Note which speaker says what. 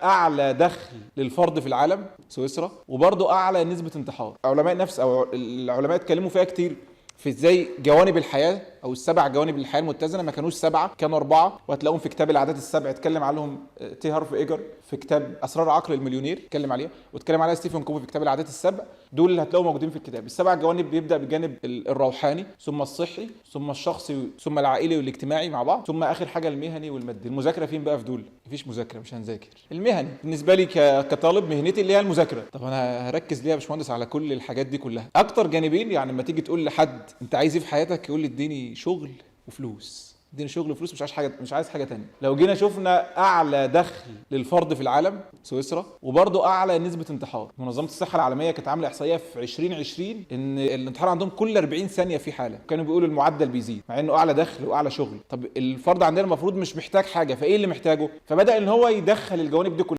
Speaker 1: اعلى دخل للفرد في العالم سويسرا، وبرضه اعلى نسبه انتحار. علماء نفس او العلماء اتكلموا فيها كتير في ازاي جوانب الحياه او السبع جوانب الحياه المتزنه ما كانوش سبعه، كانوا اربعه، وهتلاقوهم في كتاب العادات السبع اتكلم عليهم تي هارف ايجر في كتاب اسرار عقل المليونير اتكلم عليها، واتكلم عليها ستيفن كوفي في كتاب العادات السبع. دول اللي هتلاقوهم موجودين في الكتاب. السبع جوانب بيبدا بالجانب الروحاني، ثم الصحي، ثم الشخصي، ثم العائلي والاجتماعي مع بعض، ثم اخر حاجه المهني والمادي. المذاكره فين بقى في دول؟ مفيش مذاكره، مش هنذاكر. المهني بالنسبه لي كطالب مهنتي اللي هي المذاكره. طب انا هركز ليه يا باشمهندس على كل الحاجات دي كلها؟ اكتر جانبين، يعني لما تيجي تقول لحد انت عايز ايه في حياتك يقول لي اديني شغل وفلوس، اديني شغل وفلوس، مش عايز حاجه تانية. لو جينا شفنا اعلى دخل للفرد في العالم سويسرا، وبرضه اعلى نسبه انتحار. منظمه الصحه العالميه كانت عامله احصائيه في 2020 ان الانتحار عندهم كل 40 ثانيه في حاله، كانوا بيقولوا المعدل بيزيد مع انه اعلى دخل واعلى شغل. طب الفرد عندنا المفروض مش محتاج حاجه، فايه اللي محتاجه؟ فبدا ان هو يدخل الجوانب دي كلها.